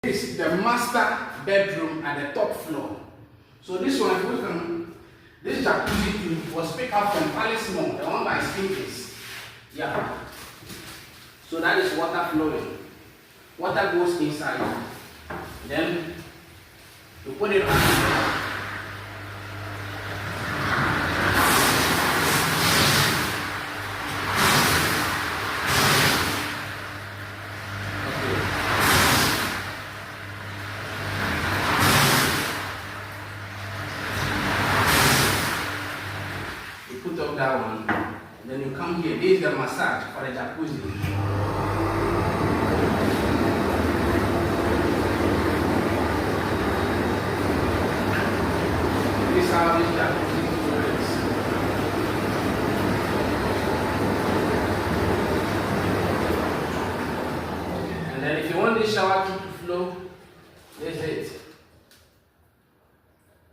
This is the master bedroom at the top floor. So this one, if we can, this jacuzzi was picked up from Palace Mall, the one by Stinkers. Yeah. So that is water flowing. Water goes inside. Then you put it on. Put up that one, and then you come here. This is the massage for the jacuzzi. This is how this jacuzzi works. And then if you want this shower to flow, this is it.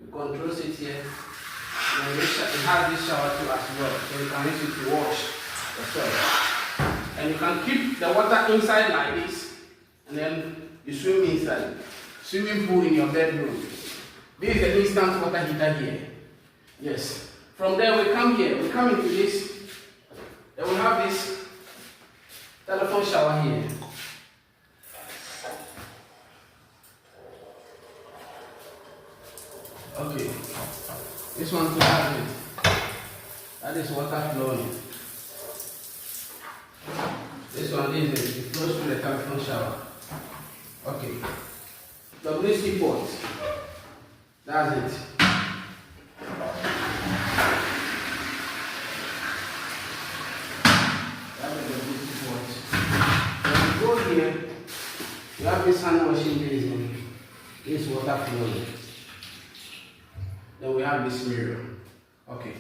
You control it here. And it has this shower too as well, so you can use it to wash yourself. And you can keep the water inside like this, and then you swim inside. Swimming pool in your bedroom. This is the instant water heater here. Yes. From there we come here, we come into this. Then we have this telephone shower here. Okay. This one to have it. That is water flowing. This one is it. It flows through the telephone shower. Okay. The WC port. That's it. That's the WC port. When you go here, you have this hand washing basin. This water flowing. Then we have this mirror. Okay.